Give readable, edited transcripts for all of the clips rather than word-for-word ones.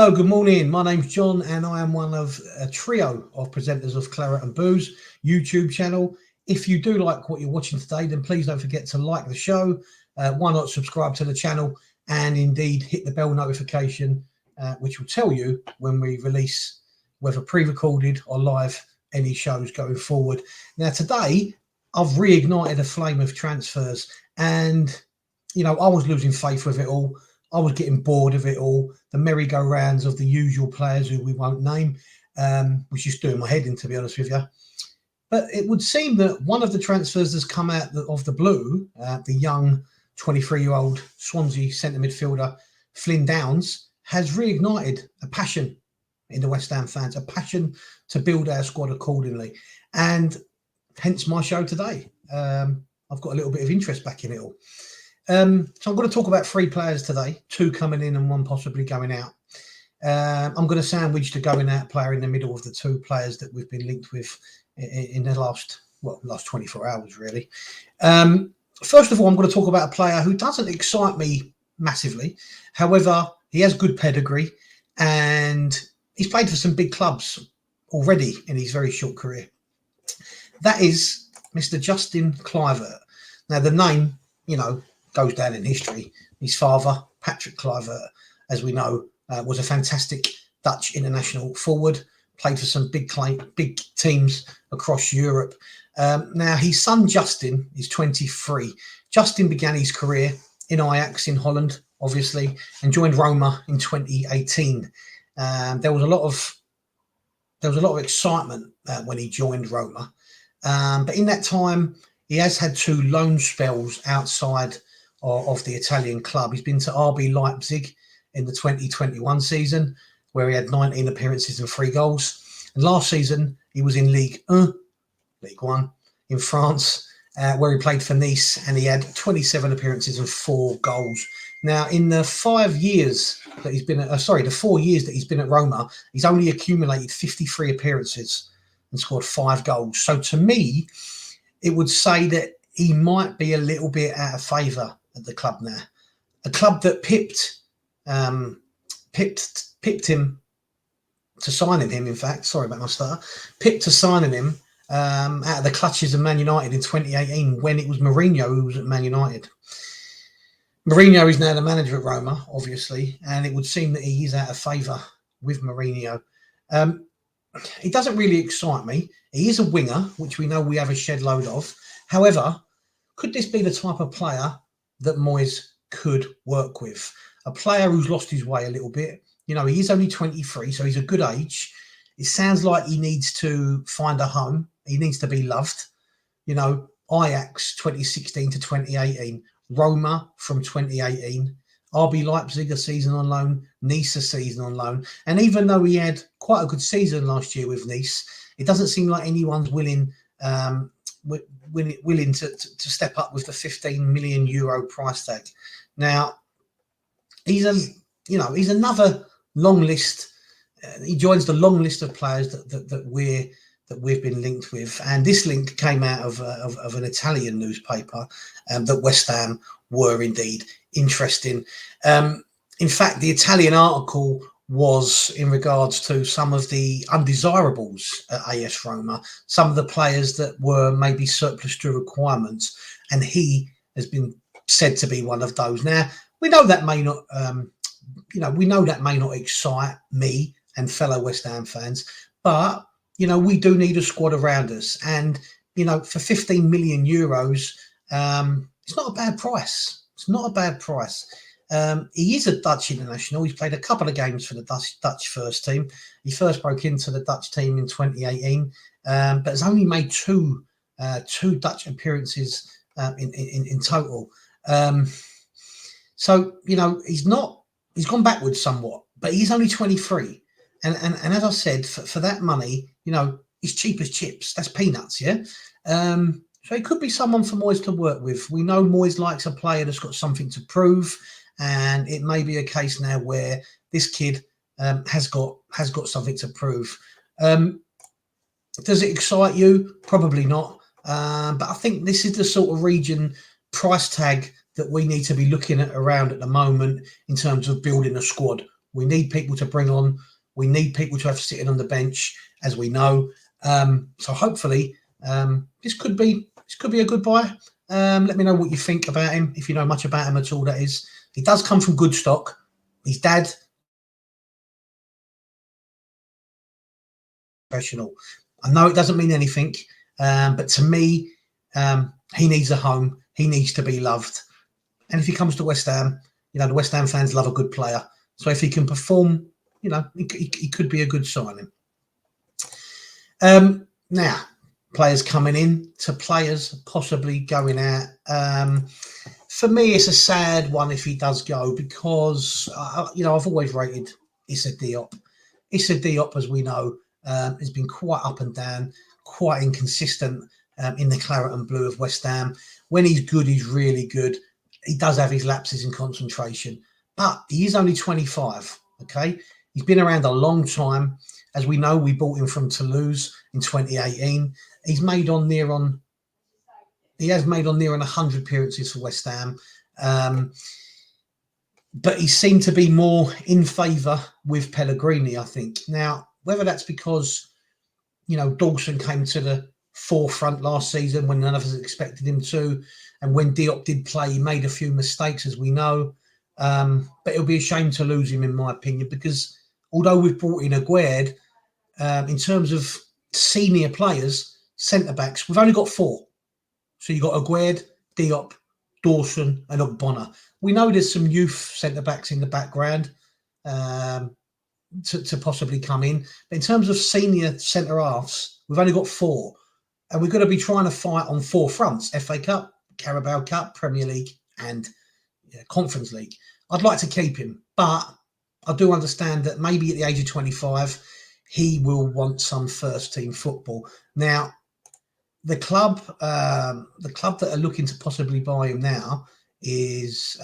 Hello, good morning. My name's John and I am one of a trio of presenters of Claret and Booze YouTube channel. If you do like what you're watching today, then please don't forget to like the show. Why not subscribe to the channel and indeed hit the bell notification, which will tell you when we release, whether pre-recorded or live, any shows going forward. Now today, I've reignited a flame of transfers and, you know, I was losing faith with it all. I was getting bored of it all. The merry-go-rounds of the usual players who we won't name, was just doing my head in, to be honest with you. But it would seem that one of the transfers that's come out of the blue, the young 23-year-old Swansea centre midfielder, Flynn Downes, has reignited a passion in the West Ham fans, a passion to build our squad accordingly. And hence my show today. I've got a little bit of interest back in it all. So I'm going to talk about 3 players today, 2 coming in and 1 possibly going out. I'm going to sandwich the going out player in the middle of the 2 players that we've been linked with in the last 24 hours, really. First of all, I'm going to talk about a player who doesn't excite me massively. However, he has good pedigree and he's played for some big clubs already in his very short career. That is Mr. Justin Kluivert. Now, the name, you know, goes down in history. His father, Patrick Kluivert, as we know, was a fantastic Dutch international forward, played for some big teams across Europe. Now, his son, Justin, is 23. Justin began his career in Ajax in Holland, obviously, and joined Rumour in 2018. There was a lot of excitement when he joined Rumour. But in that time, he has had 2 loan spells outside of the Italian club. He's been to RB Leipzig in the 2021 season, where he had 19 appearances and 3 goals. And last season, he was in Ligue 1 in France, where he played for Nice, and he had 27 appearances and 4 goals. Now, in the 5 years that he's been at, the 4 years that he's been at Roma, he's only accumulated 53 appearances and scored 5 goals. So to me, it would say that he might be a little bit out of favour at the club now. A club that pipped him to signing him, in fact, sorry about my stutter, pipped to signing him out of the clutches of Man United in 2018 when it was Mourinho who was at Man United. Mourinho is now the manager at Roma, obviously, and it would seem that he is out of favour with Mourinho. He doesn't really excite me. He is a winger, which we know we have a shed load of. However, could this be the type of player that Moyes could work with? A player who's lost his way a little bit. You know, he is only 23, so he's a good age. It sounds like he needs to find a home. He needs to be loved. You know, Ajax 2016 to 2018, Roma from 2018, RB Leipzig a season on loan, Nice a season on loan. And even though he had quite a good season last year with Nice, it doesn't seem like anyone's willing to step up with the 15 million euro price tag. Now, he's another long list. He joins the long list of players that we've been linked with, and this link came out of an Italian newspaper that West Ham were indeed interested in. In fact, the Italian article was in regards to some of the undesirables at AS Roma, some of the players that were maybe surplus to requirements, and he has been said to be one of those. Now, we know that may not, excite me and fellow West Ham fans, but you know, we do need a squad around us, and you know, for 15 million euros, it's not a bad price. It's not a bad price. He is a Dutch international. He's played a couple of games for the Dutch first team. He first broke into the Dutch team in 2018, but has only made two Dutch appearances in total. So you know, he's gone backwards somewhat, but he's only 23. And as I said, for that money, you know, he's cheap as chips. That's peanuts, yeah. So it could be someone for Moyes to work with. We know Moyes likes a player that's got something to prove, and it may be a case now where this kid has got something to prove. Does it excite you? Probably not. But I think this is the sort of region price tag that we need to be looking at around at the moment in terms of building a squad We need people to bring on. We need people to have sitting on the bench, as we know. So hopefully this could be a good buy. Let me know what you think about him, if you know much about him at all, that is. He does come from good stock. His dad, professional. I know it doesn't mean anything, but to me, he needs a home. He needs to be loved. And if he comes to West Ham, you know, the West Ham fans love a good player. So if he can perform, you know, he could be a good signing. Now, players coming in to players possibly going out. For me, it's a sad one if he does go because, you know, I've always rated Issa Diop. Issa Diop, as we know, has been quite up and down, quite inconsistent in the claret and blue of West Ham. When he's good, he's really good. He does have his lapses in concentration, but he is only 25, okay? He's been around a long time. As we know, we bought him from Toulouse in 2018. He has made on near on 100 appearances for West Ham. But he seemed to be more in favour with Pellegrini, I think. Now, whether that's because, you know, Dawson came to the forefront last season when none of us expected him to, and when Diop did play, he made a few mistakes, as we know. But it'll be a shame to lose him, in my opinion, because although we've brought in Aguerd, in terms of senior players, centre-backs, we've only got 4. So you've got Aguerd, Diop, Dawson and Ogbonna. We know there's some youth centre-backs in the background to possibly come in. But in terms of senior centre-halves, we've only got 4. And we're going to be trying to fight on 4 fronts: FA Cup, Carabao Cup, Premier League and Conference League. I'd like to keep him, but I do understand that maybe at the age of 25, he will want some first-team football. Now, the club that are looking to possibly buy him now is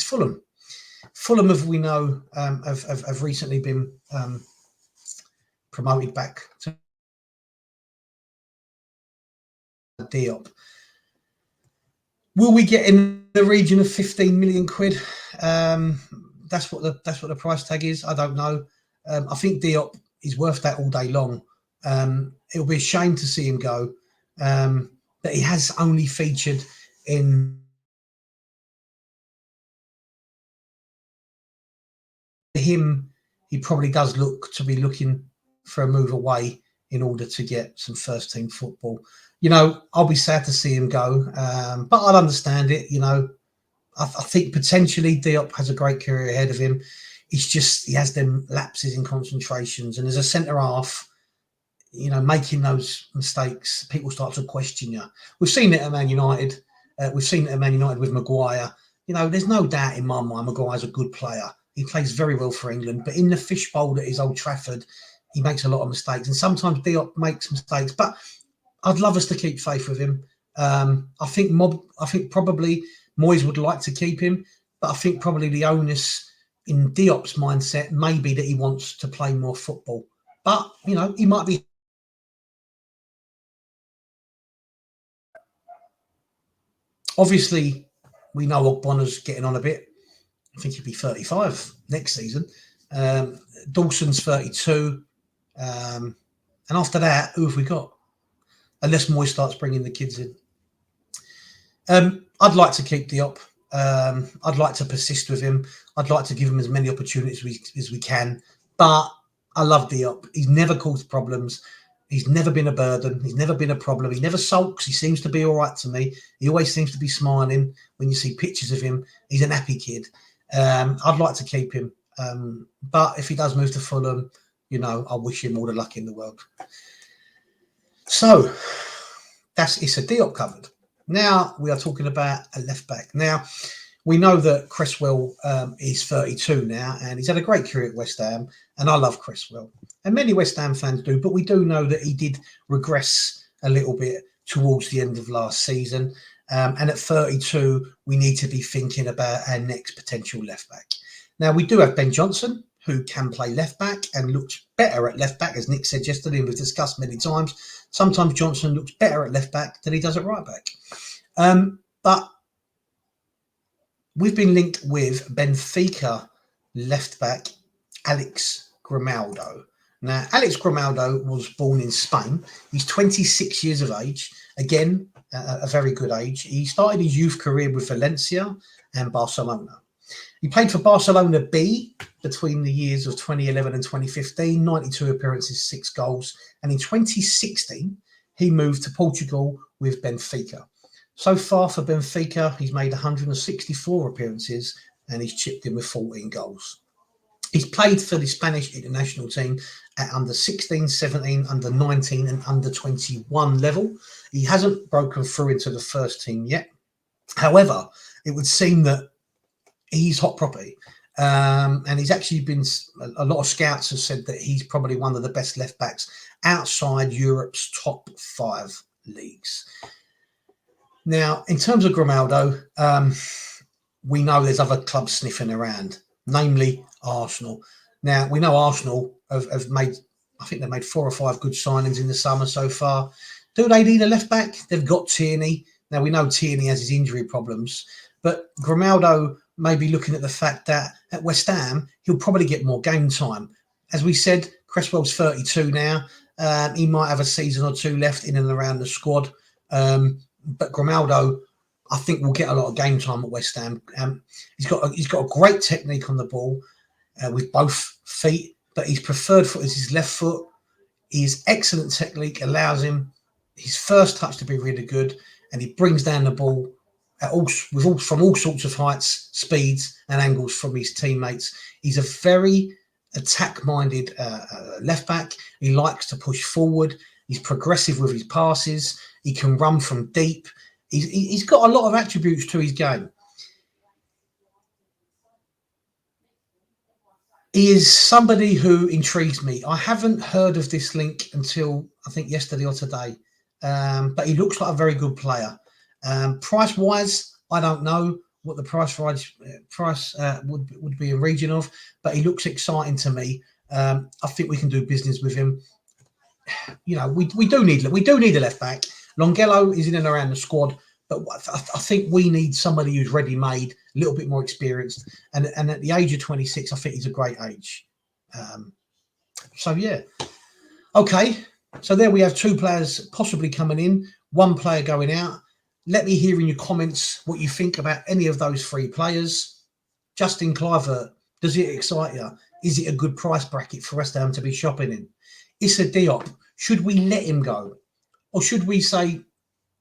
Fulham. Fulham, as we know, have recently been promoted back to Diop. Will we get in the region of 15 million quid? That's what the price tag is. I don't know. I think Diop is worth that all day long. It'll be a shame to see him go. But he has only featured in him. He probably does look to be looking for a move away in order to get some first team football. You know, I'll be sad to see him go, but I'll understand it. You know, I think potentially Diop has a great career ahead of him. It's just he has them lapses in concentrations, and as a centre half, you know, making those mistakes, people start to question you. We've seen it at Man United. We've seen it at Man United with Maguire. You know, there's no doubt in my mind Maguire's a good player. He plays very well for England, but in the fishbowl that is Old Trafford, he makes a lot of mistakes. And sometimes Diop makes mistakes, but I'd love us to keep faith with him. I think probably Moyes would like to keep him, but I think probably the onus in Diop's mindset may be that he wants to play more football. But, you know, he might be. Obviously, we know Ogbonna's getting on a bit. I think he'll be 35 next season. Dawson's 32. And after that, who have we got? Unless Moyes starts bringing the kids in. I'd like to keep Diop. I'd like to persist with him. I'd like to give him as many opportunities as we can. But I love Diop. He's never caused problems. He's never been a burden. He's never been a problem. He never sulks. He seems to be all right to me. He always seems to be smiling when you see pictures of him. He's an happy kid. I'd like to keep him. But if he does move to Fulham, you know, I wish him all the luck in the world. So that's Issa Diop covered. Now we are talking about a left back. Now we know that Cresswell is 32 now, and he's had a great career at West Ham, and I love Cresswell, and many West Ham fans do. But we do know that he did regress a little bit towards the end of last season, and at 32, we need to be thinking about our next potential left back. Now we do have Ben Johnson, who can play left back and looks better at left back, as Nick said yesterday, and we've discussed many times. Sometimes Johnson looks better at left back than he does at right back. But we've been linked with Benfica left back Alex Grimaldo. Now, Alex Grimaldo was born in Spain. He's 26 years of age. Again, a very good age. He started his youth career with Valencia and Barcelona. He played for Barcelona B between the years of 2011 and 2015, 92 appearances, 6 goals. And in 2016, he moved to Portugal with Benfica. So far for Benfica, he's made 164 appearances and he's chipped in with 14 goals. He's played for the Spanish international team at under 16, 17, under 19 and under 21 level. He hasn't broken through into the first team yet. However, it would seem that he's hot property. And he's actually been, a lot of scouts have said that he's probably one of the best left backs outside Europe's top 5 leagues. Now, in terms of Grimaldo, we know there's other clubs sniffing around, namely Arsenal. Now, we know Arsenal have made, I think they've made 4 or 5 good signings in the summer so far. Do they need a left back? They've got Tierney. Now, we know Tierney has his injury problems, but Grimaldo may be looking at the fact that at West Ham, he'll probably get more game time. As we said, Cresswell's 32 now. He might have a season or 2 left in and around the squad. But Grimaldo, I think, will get a lot of game time at West Ham. He's got a great technique on the ball with both feet, but his preferred foot is his left foot. His excellent technique allows him his first touch to be really good, and he brings down the ball from all sorts of heights, speeds, and angles from his teammates. He's a very attack-minded left back. He likes to push forward. He's progressive with his passes. He can run from deep. He's got a lot of attributes to his game. He is somebody who intrigues me. I haven't heard of this link until I think yesterday or today, but he looks like a very good player. Price-wise, I don't know what the price would be in region of, but he looks exciting to me. I think we can do business with him. You know, we do need a left back. Longello is in and around the squad, but I think we need somebody who's ready-made, a little bit more experienced, and at the age of 26, I think he's a great age. So yeah, okay. So there we have 2 players possibly coming in, 1 player going out. Let me hear in your comments what you think about any of those 3 players. Justin Kluivert, does it excite you? Is it a good price bracket for West Ham to be shopping in? Issa Diop, should we let him go? Or should we say,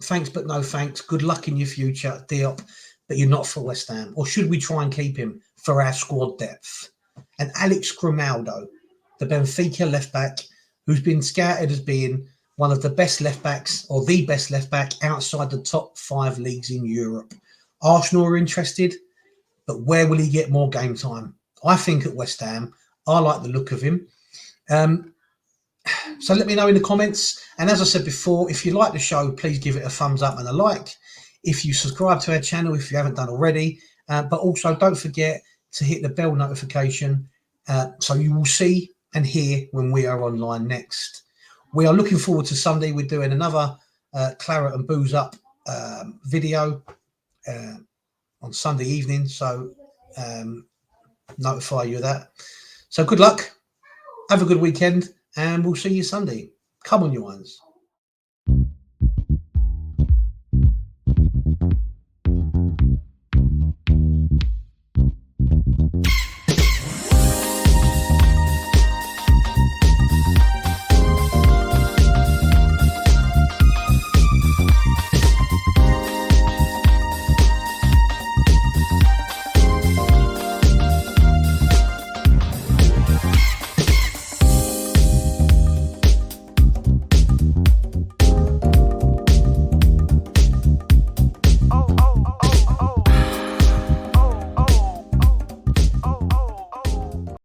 thanks but no thanks, good luck in your future, Diop, but you're not for West Ham? Or should we try and keep him for our squad depth? And Alex Grimaldo, the Benfica left back, who's been scouted as being one of the best left backs, or the best left back outside the top 5 leagues in Europe. Arsenal are interested, but where will he get more game time? I think at West Ham. I like the look of him. So let me know in the comments. And as I said before, if you like the show, please give it a thumbs up and a like. If you subscribe to our channel, if you haven't done already, but also don't forget to hit the bell notification so you will see and hear when we are online next. We are looking forward to Sunday. We're doing another Claret and Booze Up video on Sunday evening. So notify you of that. So good luck. Have a good weekend. And we'll see you Sunday. Come on, you ones.